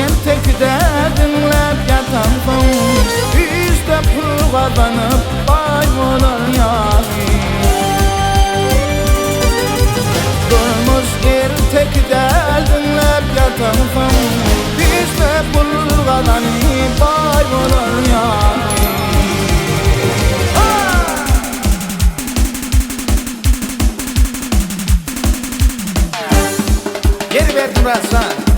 Entekide dinlep yatan son Bizde pul kazanıp bay olur yani Durmuş entekide dinlep yatan son Bizde pul kazanıp bay olur yani Geri verdim Raslan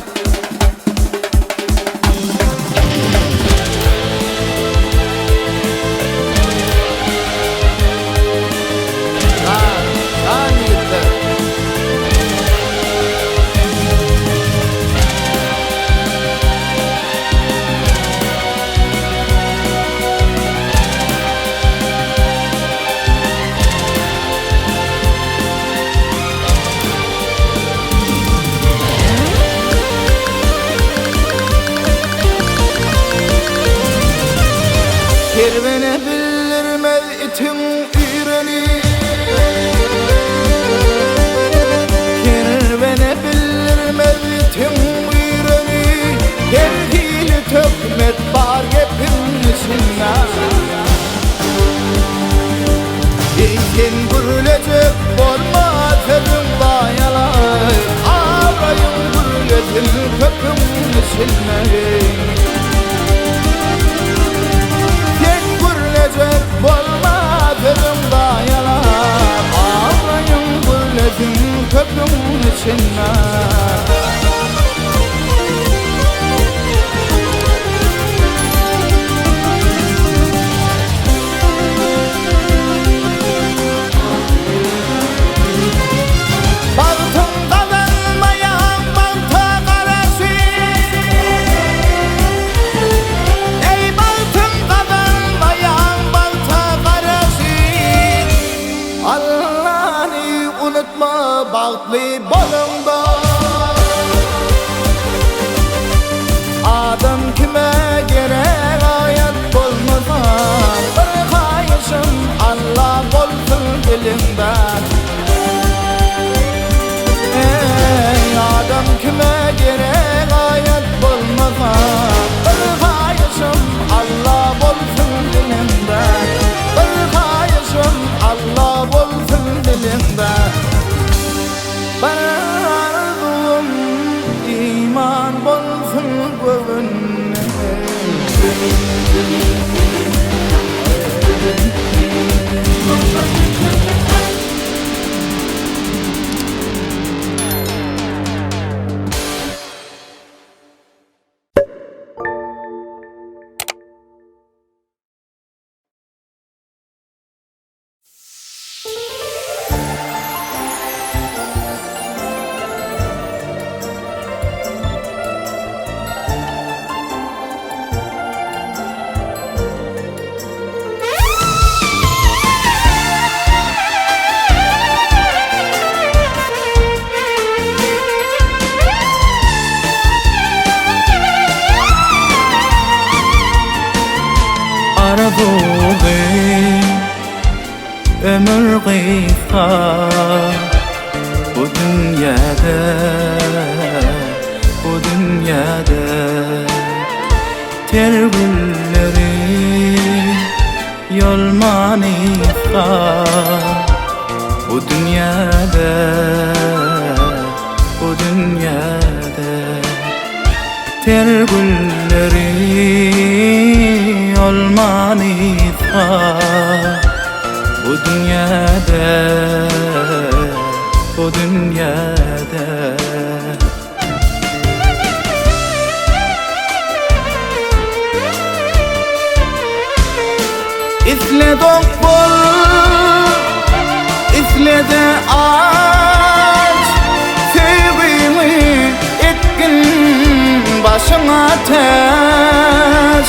Kervene bildirmez itin üyreni Kervene bildirmez itin üyreni Gergili tökmet var hepimizine İlkin gürülecek olmaz elim dayalar Ağrayın gürülecek hepimizine Olmaz elim dayalar Ağlayın gülledim köprünün içine Bağlı balımda Adam kime gerek ayet olmasa Bir kayışım Allah olsun dilinden Ey adam kime gerek ayet olmasa Bir kayışım Allah olsun dilinden Bir kayışım Allah olsun dilinden Arzum iman bolsun gönlüne Ömür kısa bu dünyada ter gülleri yolmanısa bu dünyada ter gülleri yolmanısa Bu dünyada İfle dokbol, ifle de aç Sevgimi etkin başına taş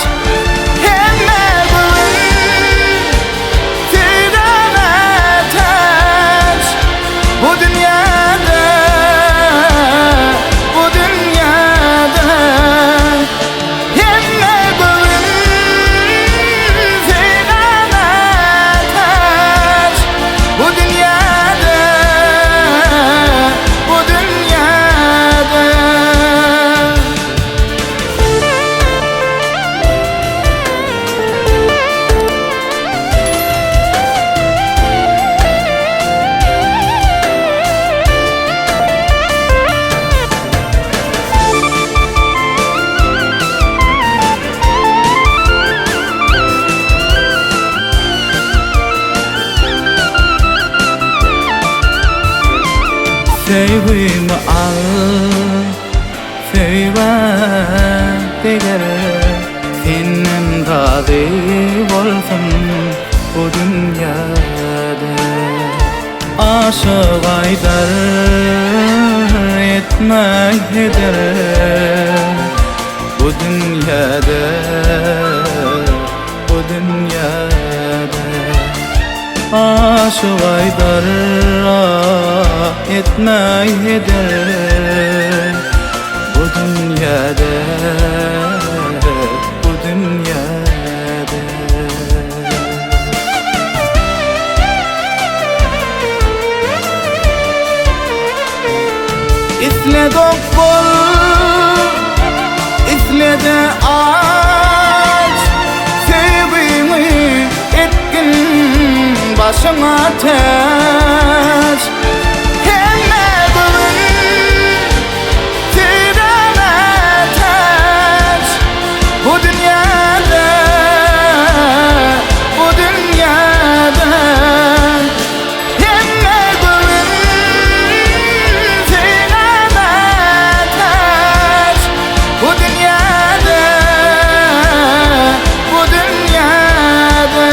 sevgimi al, sevme deger senin razı bolsun bu dünyada. Aşık aydar etme heder bu dünyada, bu dünyada. Aşık aydar etme heder bu dünyada, bu dünyada. İsle dokbol, isle de aç, sevgimi etkin başıma taç. Hemme gülün tireme taç bu dünyada, bu dünyada. Hemme gülün tireme taç bu dünyada, bu dünyada.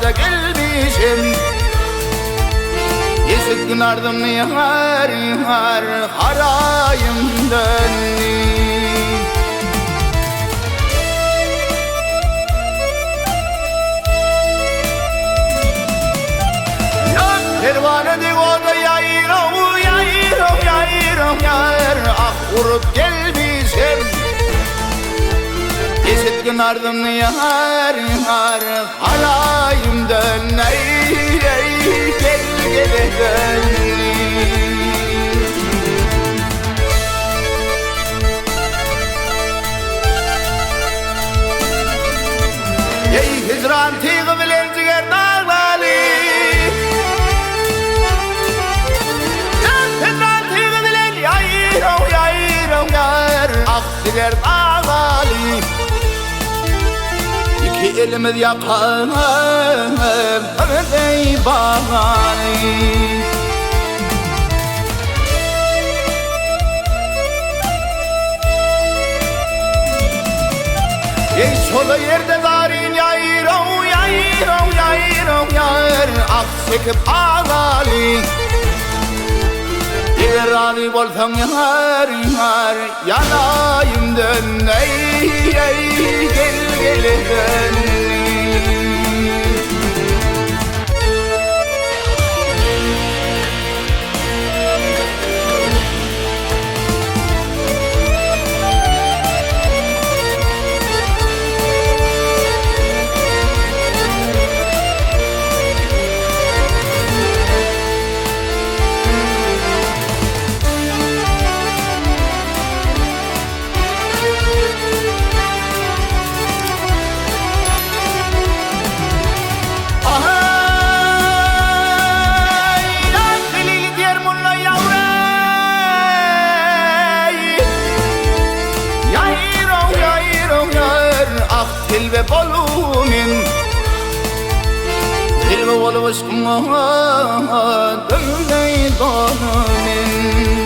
Da gelmişim, Esik nardım yar yar harayımdan. Pervane de oldu yayro yayro yayro yar, ah vurup gelmişim, Esik nardım yar yar harayımdan. Ey gel gel gel. Ey hicran tiği bilen ciger dağlalı, hicran tiği bilen yayro yayro yar, ah ciger dağlalı. İki elimiz yakan ey bahane. Ey çolu yerde zarin yayro yayro yayro yar, ah çekip ağlalı. Eğer razı bolsan yar yar yanayım dön ey gel gel dön. Tilbe bolumin Tilbe bolu aşkıma dönmey donumin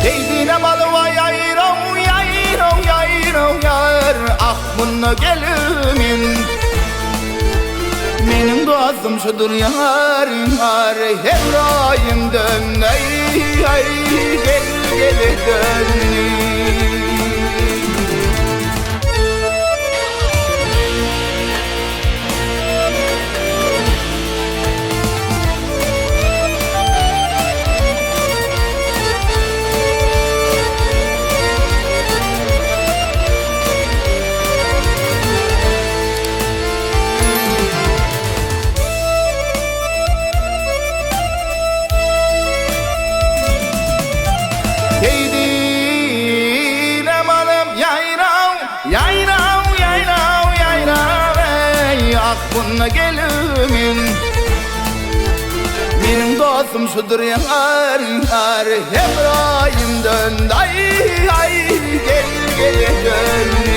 Deydine balıva yayrav yayrav yayrav yar Ah bununla gelimin Benim duazım şudur yar yar Hevrayim dön ey gel gel dön. Yayrav yayrav yayrav ey aklına gelimin Benim dostum şudur yar yar Hebrayim dön ay gel gel dön.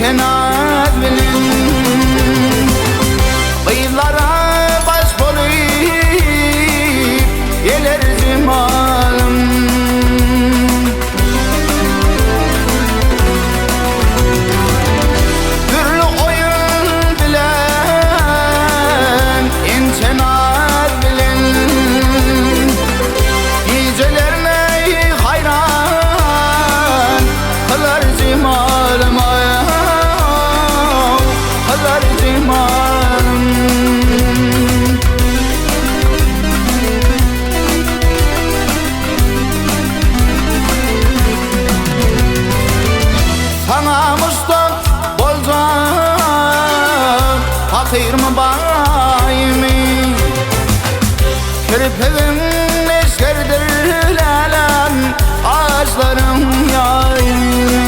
İnşenat bilin Bıyıklara baş bulup gelir cimalım Türlü oyun bilen İnşenat bilin Gecelerine hayran kılar cimalım Sana mustak bolcan Fakir mi bayimi Kirpigin eskerdir lalan Ağaçlarım yayimi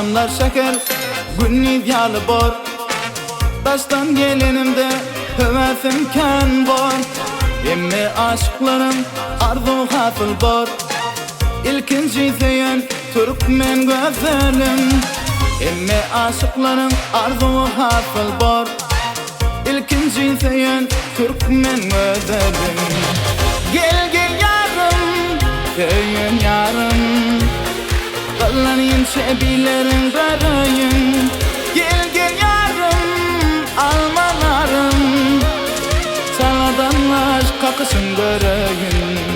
Akşamlar şeker, günni diyalı bor. Taştan gelinimde hevesim ken bor. Emme aşıklarım arzu hafıl bor. İlkinci seyen Türkmen güzelim. Emme aşıklarım arzu hafıl bor. İlkinci seyen Türkmen güzelim. Gel gel yarım, köyün yarım. Kalanın şebilerin garayın. Gel gel yarım, almalarım. Saladan aşk kakısın göreyim.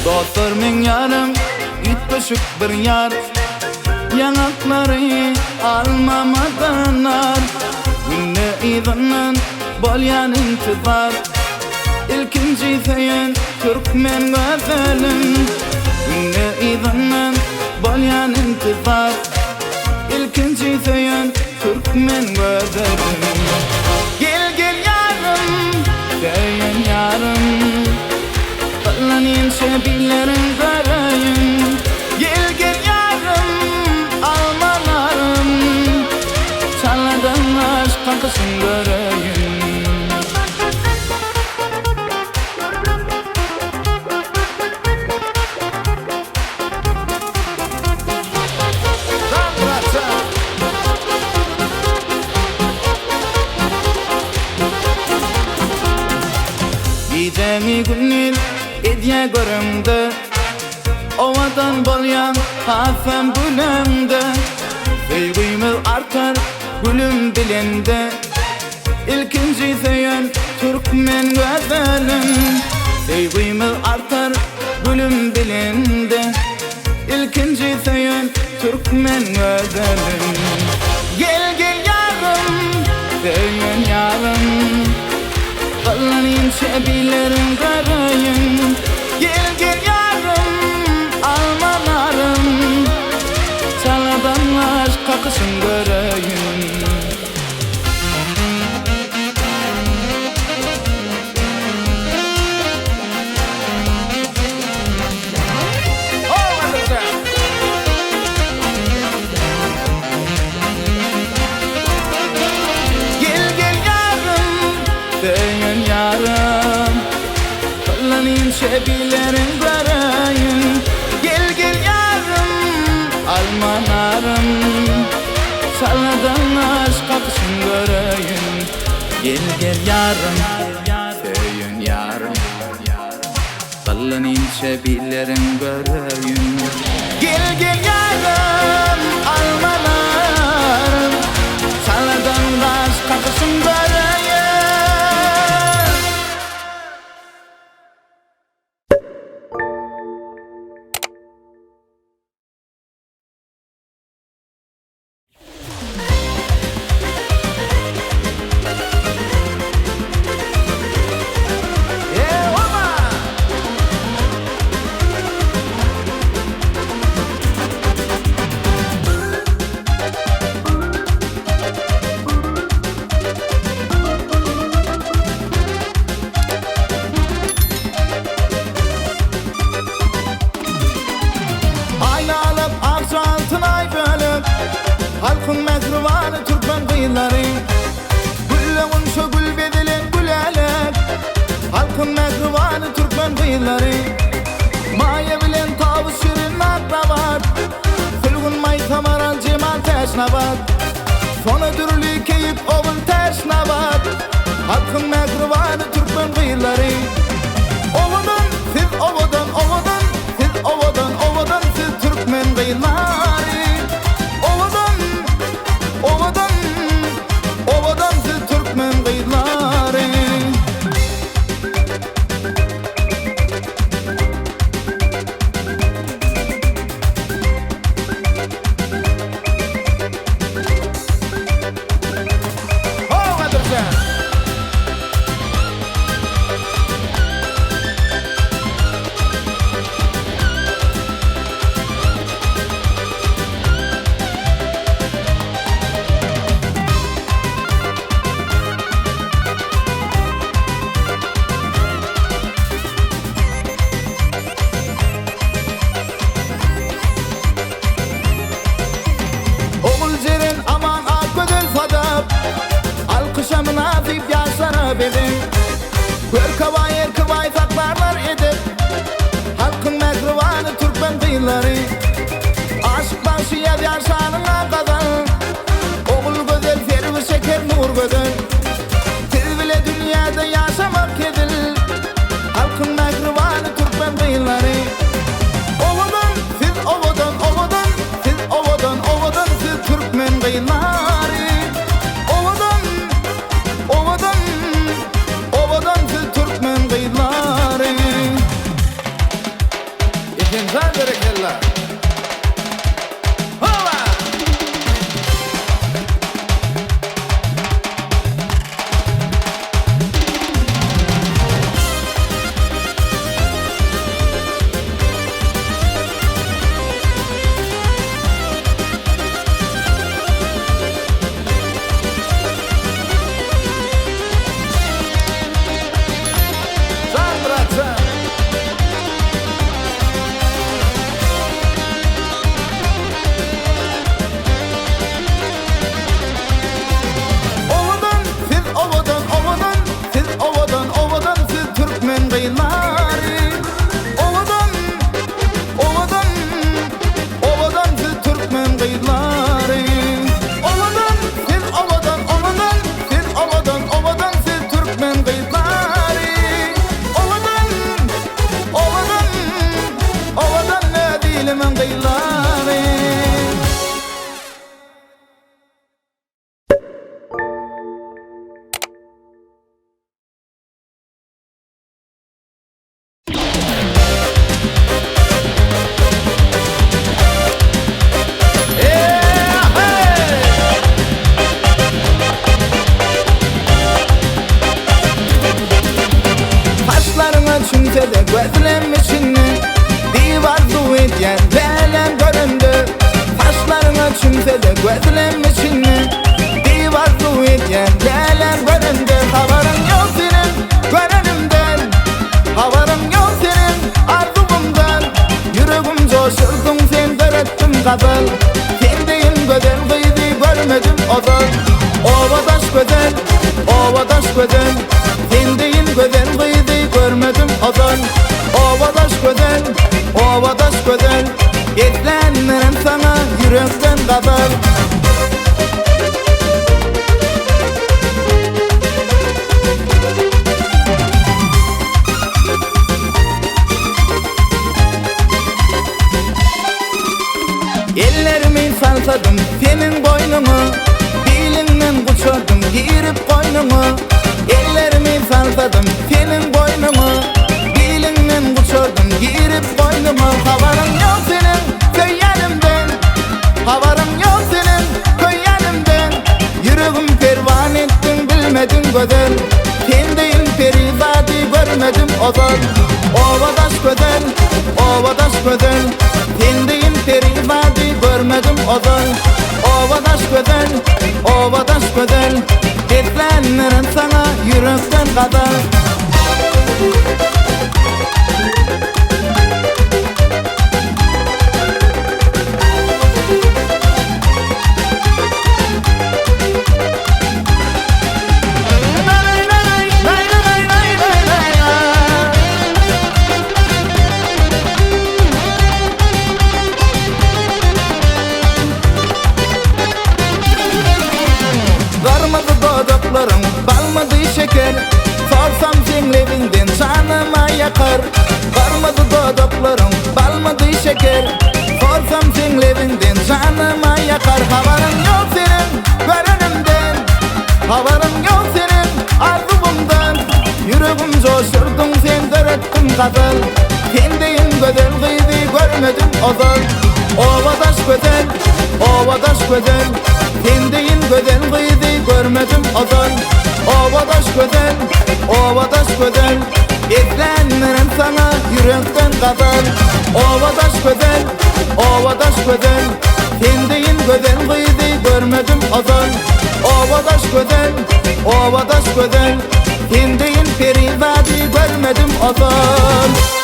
Dostlar men yarım, itbeşik bir yar. Yanakları almamadanlar. Günne idinin bolyan intizar. İlkinci seyen Türkmen güzelim. Günne idinin bolyan intizar. İlkinci seyen Türkmen güzelim. Gel gel yarım, seyen yarım. Kalanın şebilerin garayın. Gel gel yarım, almalarım. Çaladan aşk kakısın göreyim. Gidemi günün ediye görümde. Ovadan bolyan hafem bulemde. Sevgimiz artar gülüm dilinde. İlkinci seyen Türkmen güzelim. Sevgimiz artar gülüm dilinde. İlkinci seyen Türkmen güzelim. Gel gel yarım, seyen yarım. Kalanın şebilerin garayın. Gel gel yarım, almalarım. Çaladan aşk kakısın göreyim. Gel gel yarım, seyen yarım. Kalanın şebilerin garayın. Gel gel yarım, almanarım. Saladan aşk kakısın göreyim. Gel gel yarım, seyen yarım. Kalanın şebilerin garayın. Gel gel yarım, almanarım. Saladan aşk kakısın göreyim. Halkın mehribanı Türkmen kıyıları. Gülleğin şu gül bedilen gülelek. Halkın mehribanı Türkmen kıyıları. Maya bilen tavus şirin akrabat. Fülgün may tamaran cemal teşnabat. Sonu dürlü keyip oğul teşnabat. Halkın mehribanı Türkmen kıyıları. Ovadan siz ovadan ovadan. Siz ovadan ovadan siz Türkmen kıyıları. Ovadan siz Türkmen kıyıları. edip Körkavay erkavay saklarlar edip Halkın mehrivanı Türkmen kıyıları Aşık başı yar şanına kadar Oğul güzel fervi şeker nur güzel Siz bile dünyada yaşamak edil Halkın mehrivanı Türkmen kıyıları Ovadan siz ovadan ovadan Siz ovadan ovadan siz Türkmen kıyıları Ovadan ovadan ovadan siz Türkmen kıyıları İkinci berekeller Çünkü de gözlem içinde divar duydyan belem göründü Taşlarına çünkü de gözlem içinde divar duydyan belem göründü Havarın yok senin gönlümden Havarın yok senin arzumdan Yüreğim coşurdun sen dörettim kabul Kendiyin güzel kıydı görmedim ozal Ovadaş güzel, ovadaş güzel Kendiyin güzel kıydı görmedim ozal Ovadaş güzel, ovadaş güzel Yetlenmeren sana yürekten kadar Ellerimi salsadım senin boynunu Dilinden uçurdum girip koynunu Ellerimi salsadım senin boynunu Dilinden uçurdum girip koynunu Havarın yok senin köyyanımdan Havarın yok senin köyyanımdan Yüreğim pervan ettin bilmedin güzel Kendiyin perizadi görmedim ozal Ovadaş güzel, ovadaş güzel Kendiyin perizadi görmedim ozal Ovadaş güzel, ovadaş güzel Etlenmeren sana yürekten kadar Balmadı şeker Sorsam sen evinden canıma yakar Varmadı dodaklarım balmadı şeker Sorsam sen evinden canıma yakar Havarın yok senin görünümden Havarın yok senin arzumdan Yüreğim coşurdun sen dörettin kazal Kendiyin güzel kıydı görmedim ozal Ovadaş güzel, ovadaş güzel Kendiyin güzel kıydı görmedim ozal Ovadaş güzel, ovadaş güzel Etlenmeren sana yürekten kadar Ovadaş güzel, ovadaş güzel Kendiyin güzel kıydı görmedim ozal Ovadaş güzel, ovadaş güzel Kendiyin perizadi görmedim ozal